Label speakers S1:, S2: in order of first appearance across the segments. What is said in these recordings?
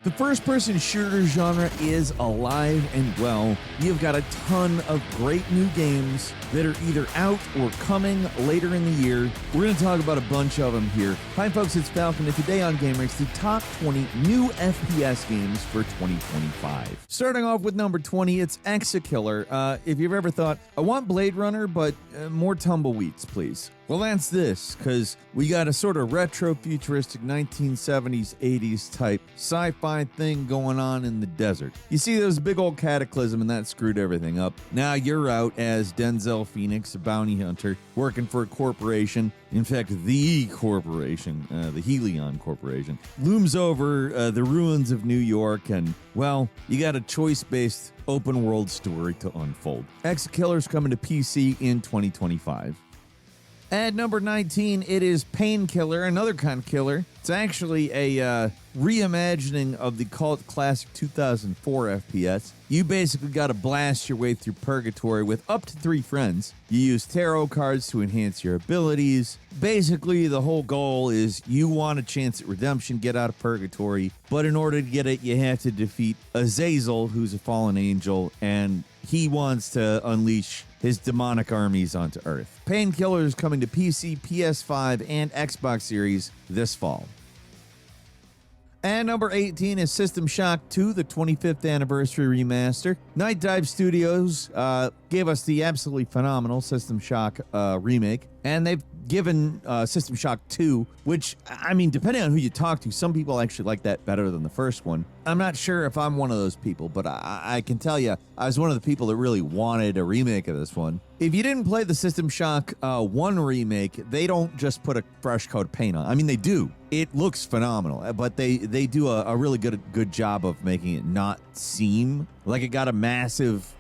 S1: The first-person shooter genre is alive and well. You've got a ton of great new games that are either out or coming later in the year. We're going to talk about a bunch of them here. Hi folks, it's Falcon, and today on gameranx, the top 20 new FPS games for 2025. Starting off with number 20, it's ExeKiller. If you've ever thought, I want Blade Runner, but more tumbleweeds, please. Well, that's this, because we got a sort of retro-futuristic 1970s, 80s type sci-fi thing going on in the desert. You see, there was a big old cataclysm, and that screwed everything up. Now you're out as Denzel Phoenix, a bounty hunter, working for a corporation. In fact, the corporation, the Helion Corporation, looms over the ruins of New York, and, well, you got a choice-based open-world story to unfold. ExeKiller's coming to PC in 2025. At number 19, it is Painkiller, another kind of killer. It's actually a reimagining of the cult classic 2004 FPS. You basically got to blast your way through purgatory with up to 3 friends. You use tarot cards to enhance your abilities. Basically, the whole goal is you want a chance at redemption, get out of purgatory, but in order to get it, you have to defeat Azazel, who's a fallen angel, and he wants to unleash his demonic armies onto Earth. Painkiller is coming to PC, PS5, and Xbox Series this fall. And number 18 is System Shock 2, the 25th anniversary remaster. Night Dive Studios gave us the absolutely phenomenal System Shock remake, and they've given System Shock 2, which, I mean, depending on who you talk to, some people actually like that better than the first one. I'm not sure if I'm one of those people, but I can tell you, I was one of the people that really wanted a remake of this one. If you didn't play the System Shock 1 remake, they don't just put a fresh coat of paint on. I mean, they do. It looks phenomenal, but they do a really good job of making it not seem like it got a massive,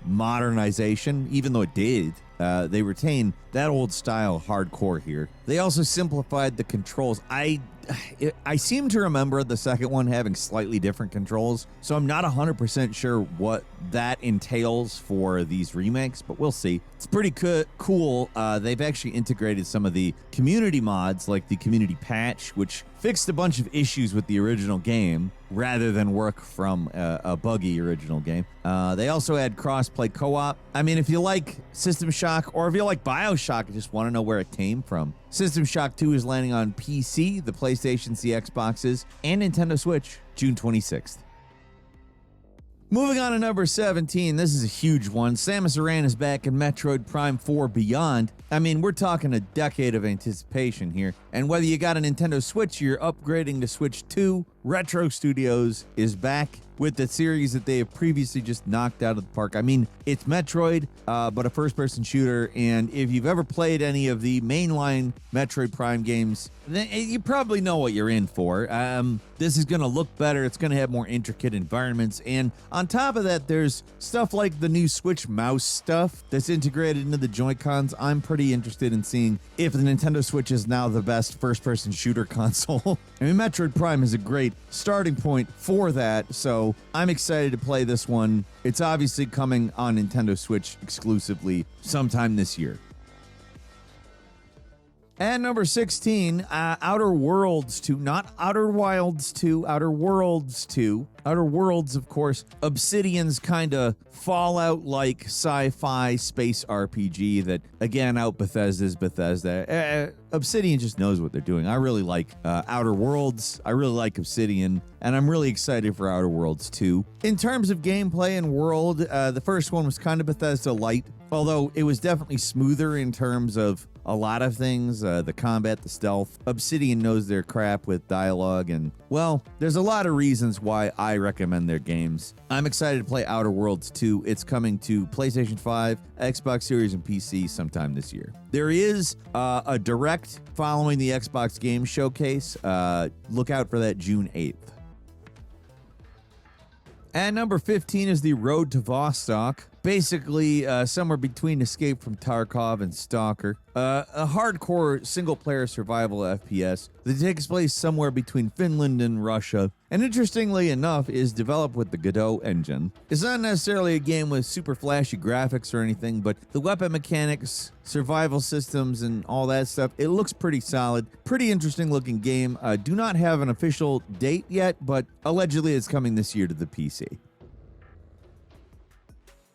S1: modernization, even though it did. They retain that old style hardcore here. They also simplified the controls. I seem to remember the second one having slightly different controls, so I'm not 100% sure what that entails for these remakes, but we'll see. It's pretty cool. They've actually integrated some of the community mods, like the community patch, which fixed a bunch of issues with the original game rather than work from a buggy original game. They also add cross-play co-op. I mean, if you like System Shock, or if you like BioShock and just want to know where it came from, System Shock 2 is landing on PC, the PlayStations, the Xboxes, and Nintendo Switch, June 26th. Moving on to number 17, this is a huge one. Samus Aran is back in Metroid Prime 4 Beyond. I mean, we're talking a decade of anticipation here. And whether you got a Nintendo Switch, you're upgrading to Switch 2, Retro Studios is back with the series that they have previously just knocked out of the park. I mean, it's Metroid, but a first-person shooter, and if you've ever played any of the mainline Metroid Prime games, then you probably know what you're in for. This is going to look better, it's going to have more intricate environments, and on top of that, there's stuff like the new Switch mouse stuff that's integrated into the Joy-Cons. I'm pretty interested in seeing if the Nintendo Switch is now the best first-person shooter console. I mean, Metroid Prime is a great starting point for that, so I'm excited to play this one. It's obviously coming on Nintendo Switch exclusively sometime this year. And number 16, Outer Worlds 2, not Outer Wilds 2, Outer Worlds 2. Outer Worlds, of course, Obsidian's kind of Fallout-like sci-fi space RPG that, again, out Bethesda's Bethesda. Obsidian just knows what they're doing. I really like Outer Worlds. I really like Obsidian, and I'm really excited for Outer Worlds 2. In terms of gameplay and world, the first one was kind of Bethesda light, although it was definitely smoother in terms of a lot of things, the combat, the stealth. Obsidian knows their crap with dialogue, and, well, there's a lot of reasons why I recommend their games. I'm excited to play Outer Worlds 2. It's coming to PlayStation 5, Xbox Series, and PC sometime this year. There is a direct following the Xbox Game Showcase. Look out for that June 8th. And number 15 is the Road to Vostok. Basically, somewhere between Escape from Tarkov and Stalker. A hardcore single-player survival FPS that takes place somewhere between Finland and Russia, and interestingly enough, is developed with the Godot engine. It's not necessarily a game with super flashy graphics or anything, but the weapon mechanics, survival systems, and all that stuff, it looks pretty solid. Pretty interesting looking game. Do not have an official date yet, but allegedly it's coming this year to the PC.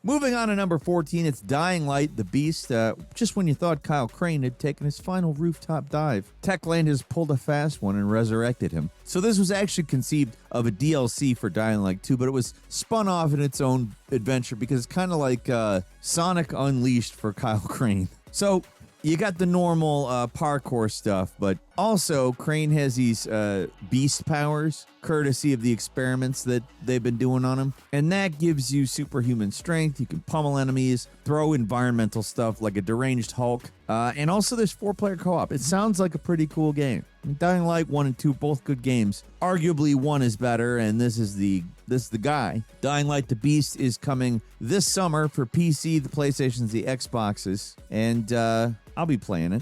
S1: Moving on to number 14, it's Dying Light, the Beast. Just when you thought Kyle Crane had taken his final rooftop dive, Techland has pulled a fast one and resurrected him. So this was actually conceived of a DLC for Dying Light 2, but it was spun off in its own adventure because it's kind of like Sonic Unleashed for Kyle Crane. So you got the normal parkour stuff, but also Crane has these beast powers, courtesy of the experiments that they've been doing on him. And that gives you superhuman strength. You can pummel enemies, throw environmental stuff like a deranged Hulk. And also there's 4-player co-op. It sounds like a pretty cool game. Dying Light 1 and 2, both good games. Arguably 1 is better, and this is the guy. Dying Light the Beast is coming this summer for PC, the PlayStations, the Xboxes, and I'll be playing it.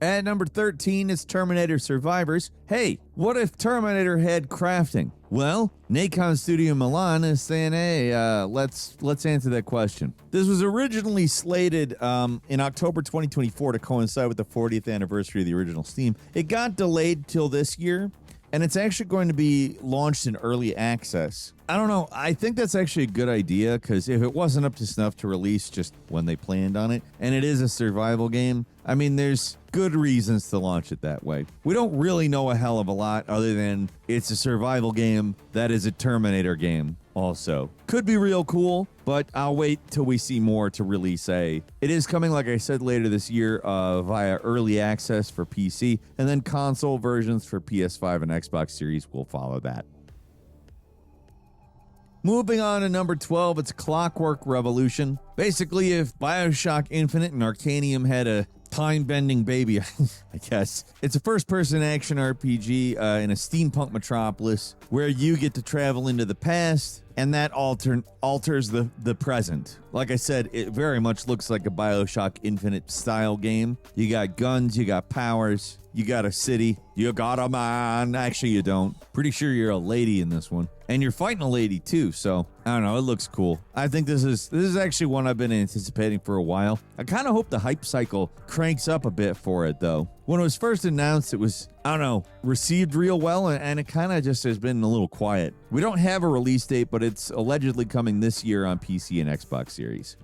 S1: At number 13 is Terminator Survivors. Hey, what if Terminator had crafting? Well, Nacon Studio Milan is saying, hey, let's answer that question. This was originally slated in October 2024 to coincide with the 40th anniversary of the original Steam. It got delayed till this year, and it's actually going to be launched in early access. I don't know. I think that's actually a good idea, because if it wasn't up to snuff to release just when they planned on it, and it is a survival game, I mean, there's good reasons to launch it that way. We don't really know a hell of a lot other than it's a survival game that is a Terminator game also. Could be real cool, but I'll wait till we see more to really say. It is coming, like I said, later this year via early access for PC, and then console versions for PS5 and Xbox Series will follow that. Moving on to number 12, it's Clockwork Revolution. Basically, if BioShock Infinite and Arcanium had a time-bending baby, I guess. It's a first-person action RPG in a steampunk metropolis where you get to travel into the past, and that alters the present. Like I said, it very much looks like a BioShock Infinite style game. You got guns, you got powers, you got a city, you got a man. Actually, you don't. Pretty sure you're a lady in this one. And you're fighting a lady too, so I don't know, it looks cool. I think this is actually one I've been anticipating for a while. I kind of hope the hype cycle cranks up a bit for it though. When it was first announced, it was, I don't know, received real well, and it kind of just has been a little quiet. We don't have a release date, but it's allegedly coming this year on PC and Xbox Series.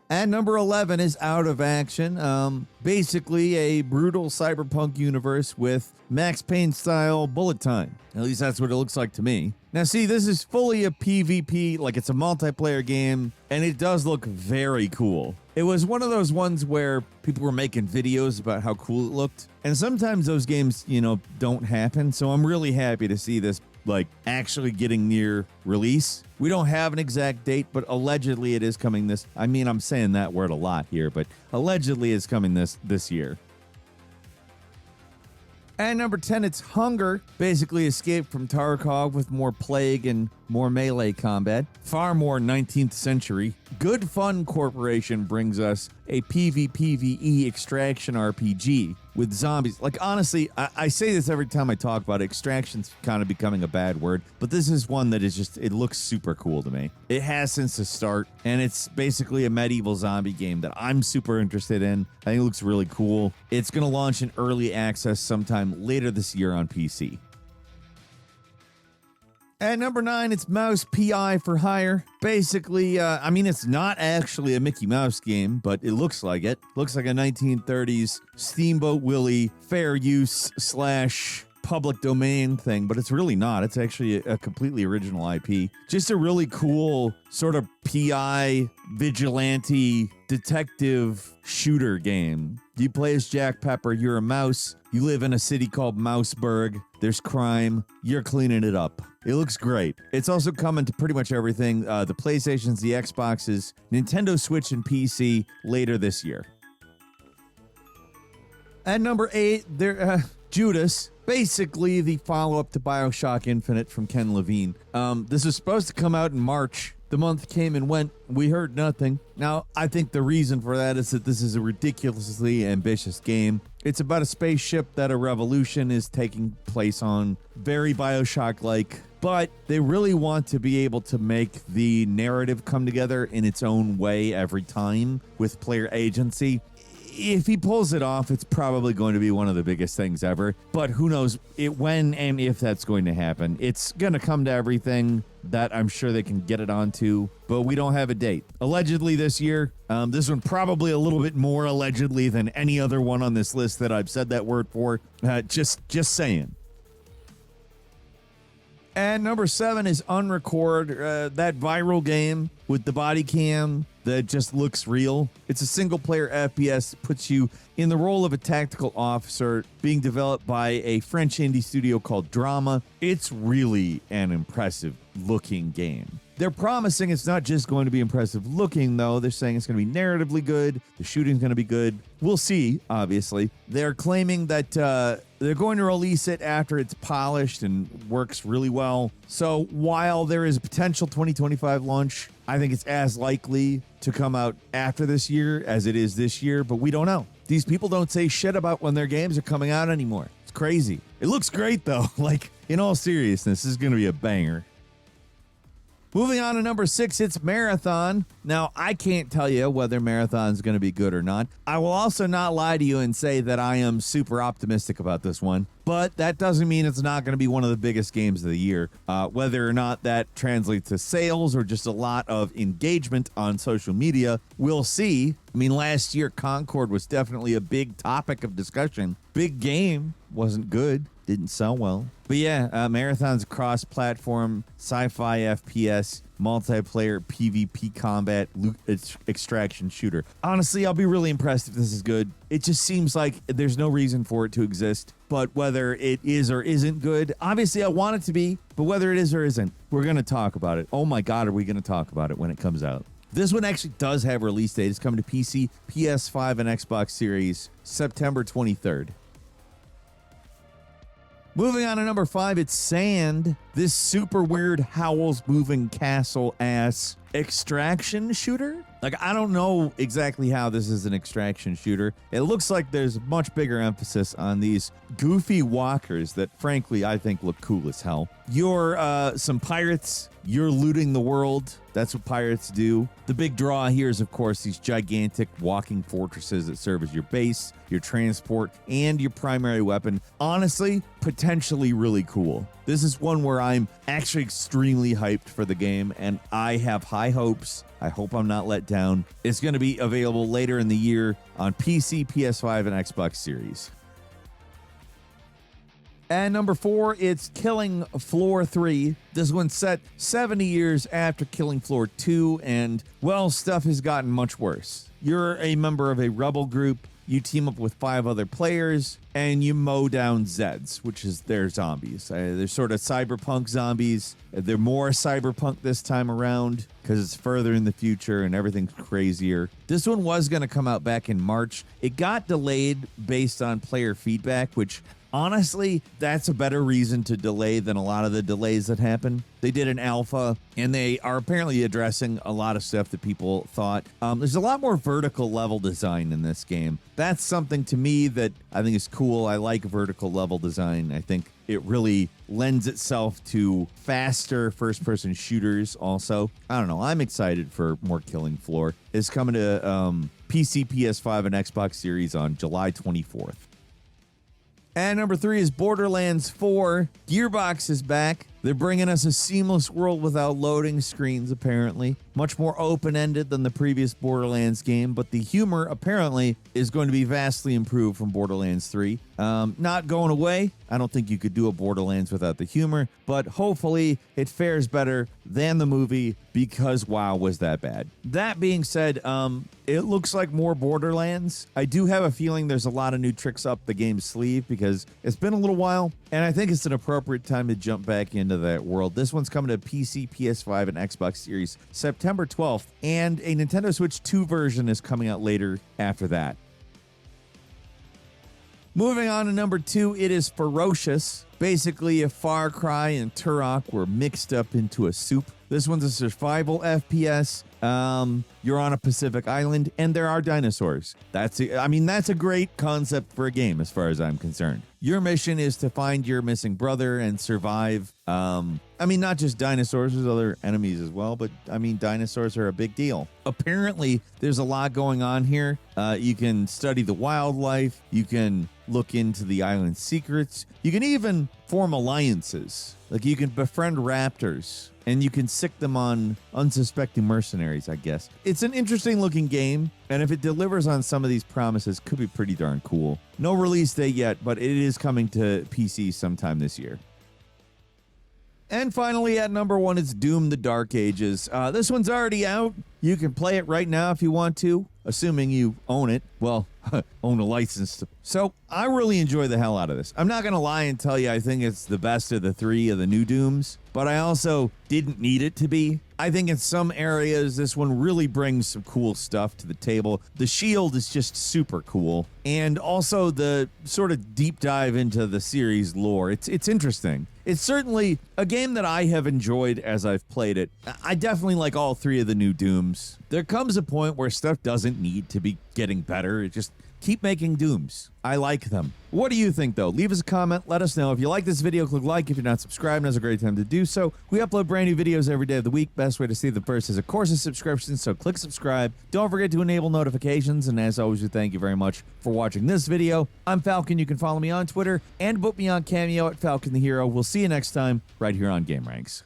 S1: And number 11 is Out of Action. Basically a brutal cyberpunk universe with Max Payne style bullet time. At least that's what it looks like to me. Now see, this is fully a PvP, like it's a multiplayer game, and it does look very cool. It was one of those ones where people were making videos about how cool it looked, and sometimes those games, don't happen, so I'm really happy to see this actually getting near release. We don't have an exact date, but allegedly it is coming this. I mean, I'm saying that word a lot here, but allegedly it's coming this year. And number 10, it's Hunger. Basically Escape from Tarkov with more plague and more melee combat. Far more 19th century. Good Fun Corporation brings us a PvPvE extraction RPG with zombies. Like, honestly, I say this every time I talk about it. Extraction's kind of becoming a bad word, but this is one that is just, it looks super cool to me. It has since the start, and it's basically a medieval zombie game that I'm super interested in. I think it looks really cool. It's going to launch in early access sometime later this year on PC. At number 9, it's Mouse P.I. for Hire. Basically, it's not actually a Mickey Mouse game, but it looks like it. Looks like a 1930s Steamboat Willie fair use / public domain thing, but it's really not. It's actually a completely original IP. Just a really cool sort of PI vigilante detective shooter game. You play as Jack Pepper. You're a mouse. You live in a city called Mouseburg. There's crime. You're cleaning it up. It looks great. It's also coming to pretty much everything. The PlayStations, the Xboxes, Nintendo Switch, and PC later this year. At number 8, Judas, basically the follow-up to BioShock Infinite from Ken Levine. This is supposed to come out in March. The month came and went. We heard nothing. Now, I think the reason for that is that this is a ridiculously ambitious game. It's about a spaceship that a revolution is taking place on, very BioShock-like, but they really want to be able to make the narrative come together in its own way every time with player agency. If he pulls it off, it's probably going to be one of the biggest things ever. But who knows when and if that's going to happen. It's going to come to everything that I'm sure they can get it onto, but we don't have a date. Allegedly this year. This one probably a little bit more allegedly than any other one on this list that I've said that word for. Just saying. And number 7 is Unrecord, that viral game with the body cam that just looks real. It's a single-player FPS that puts you in the role of a tactical officer being developed by a French indie studio called Drama. It's really an impressive-looking game. They're promising it's not just going to be impressive looking, though. They're saying it's going to be narratively good. The shooting's going to be good. We'll see, obviously. They're claiming that they're going to release it after it's polished and works really well. So while there is a potential 2025 launch, I think it's as likely to come out after this year as it is this year, but we don't know. These people don't say shit about when their games are coming out anymore. It's crazy. It looks great, though. Like, in all seriousness, this is going to be a banger. Moving on to number 6, it's Marathon. Now, I can't tell you whether Marathon's going to be good or not. I will also not lie to you and say that I am super optimistic about this one, but that doesn't mean it's not going to be one of the biggest games of the year. Whether or not that translates to sales or just a lot of engagement on social media, we'll see. I mean, last year, Concord was definitely a big topic of discussion. Big game, wasn't good, didn't sell well. But yeah, Marathon's cross-platform, sci-fi FPS, multiplayer PvP combat, loot extraction shooter. Honestly, I'll be really impressed if this is good. It just seems like there's no reason for it to exist. But whether it is or isn't good, obviously I want it to be, but whether it is or isn't, we're going to talk about it. Oh my God, are we going to talk about it when it comes out? This one actually does have a release date. It's coming to PC, PS5, and Xbox Series September 23rd. Moving on to number 5, it's Sand. This super weird Howl's Moving Castle ass extraction shooter. Like, I don't know exactly how this is an extraction shooter. It looks like there's much bigger emphasis on these goofy walkers that, frankly, I think look cool as hell. You're some pirates. You're looting the world. That's what pirates do. The big draw here is, of course, these gigantic walking fortresses that serve as your base, your transport, and your primary weapon. Honestly, potentially really cool. This is one where I'm actually extremely hyped for the game, and I have high hopes. I hope I'm not let down. It's going to be available later in the year on PC, PS5, and Xbox Series. And number 4, it's Killing Floor 3. This one's set 70 years after Killing Floor 2, and, well, stuff has gotten much worse. You're a member of a rebel group. You team up with 5 other players, and you mow down Zeds, which is their zombies. They're sort of cyberpunk zombies. They're more cyberpunk this time around because it's further in the future and everything's crazier. This one was going to come out back in March. It got delayed based on player feedback, which honestly, that's a better reason to delay than a lot of the delays that happen. They did an alpha, and they are apparently addressing a lot of stuff that people thought. There's a lot more vertical level design in this game. That's something to me that I think is cool. I like vertical level design. I think it really lends itself to faster first-person shooters also. I don't know. I'm excited for more Killing Floor. It's coming to PC, PS5, and Xbox Series on July 24th. And number 3 is Borderlands 4. Gearbox is back. They're bringing us a seamless world without loading screens, apparently. Much more open-ended than the previous Borderlands game, but the humor, apparently, is going to be vastly improved from Borderlands 3. Not going away. I don't think you could do a Borderlands without the humor, but hopefully it fares better than the movie because, wow, was that bad. That being said, it looks like more Borderlands. I do have a feeling there's a lot of new tricks up the game's sleeve because it's been a little while, and I think it's an appropriate time to jump back into that world. This one's coming to PC, PS5, and Xbox Series September 12th, and a Nintendo Switch 2 version is coming out later after that. Moving on to number 2, it is Ferocious. Basically, if Far Cry and Turok were mixed up into a soup. This one's a survival FPS. You're on a Pacific island, and there are dinosaurs. That's a great concept for a game as far as I'm concerned. Your mission is to find your missing brother and survive. Not just dinosaurs, there's other enemies as well, but dinosaurs are a big deal. Apparently, there's a lot going on here. You can study the wildlife. You can look into the island's secrets. You can even form alliances. Like, you can befriend raptors, and you can sick them on unsuspecting mercenaries, I guess. It's an interesting looking game, and if it delivers on some of these promises, could be pretty darn cool. No release date yet, but it is coming to PC sometime this year. And finally, at number 1, it's Doom: The Dark Ages. This one's already out. You can play it right now if you want to, assuming you own it. Well, own a license. So I really enjoy the hell out of this. I'm not going to lie and tell you I think it's the best of the 3 of the new Dooms, but I also didn't need it to be. I think in some areas, this one really brings some cool stuff to the table. The shield is just super cool. And also the sort of deep dive into the series lore. It's interesting. It's certainly a game that I have enjoyed as I've played it. I definitely like all 3 of the new Dooms. There comes a point where stuff doesn't need to be getting better. It just keep making Dooms. I like them. What do you think, though? Leave us a comment. Let us know. If you like this video, click like. If you're not subscribed, now's a great time to do so. We upload brand new videos every day of the week. Best way to see them first is, of course, a subscription, so click subscribe. Don't forget to enable notifications, and as always, we thank you very much for watching this video. I'm Falcon. You can follow me on Twitter and book me on Cameo at Falcon the Hero. We'll see you next time right here on Gameranx.